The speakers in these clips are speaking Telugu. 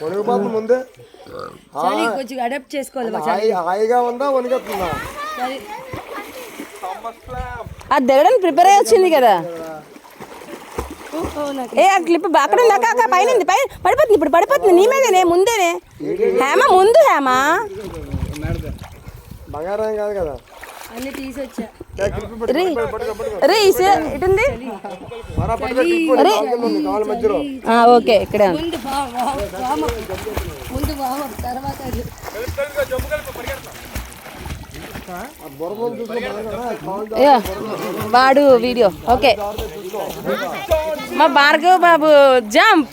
వణిగిపోతుంది ముందే కొంచెం అడాప్ట్ చేసుకోవాలి. హాయిగా ఉందా వణిగొస్తుందా? అది దిగడానికి ప్రిపేర్ అయ్యి వచ్చింది కదా. ఏ ఆ క్లిప్ అక్కడ ఉంది పైన పడిపోతుంది. ఇప్పుడు పడిపోతుంది నీ మీదనే ముందేనే. హేమ ముందు హేమ బంగారం కాదు కదా. అన్ని తీసొచ్చా ఇటుంది. ఓకే ఇక్కడే ముందు బావ తర్వాత వాడు వీడియో ఓకే. మా భార్గవ్ బాబు జంప్.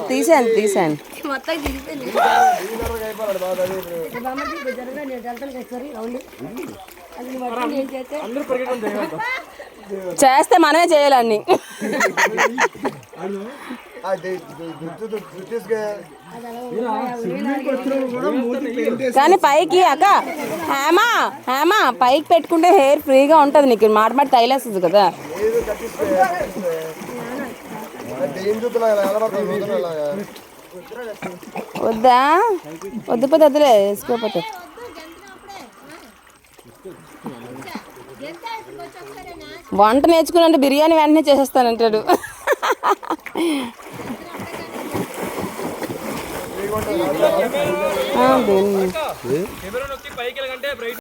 తీసాను మొత్తం చేస్తే మనమే చేయాలన్నీ. కానీ పైకి అక్క హేమ పైకి పెట్టుకుంటే హెయిర్ ఫ్రీగా ఉంటుంది. నీకు మాట తైలేస్తుంది కదా. వద్దా వద్దుపోతే వద్దులే వేసుకోపోతే. వంట నేర్చుకుని అంటే బిర్యానీ వెంటనే చేసేస్తానంటాడు.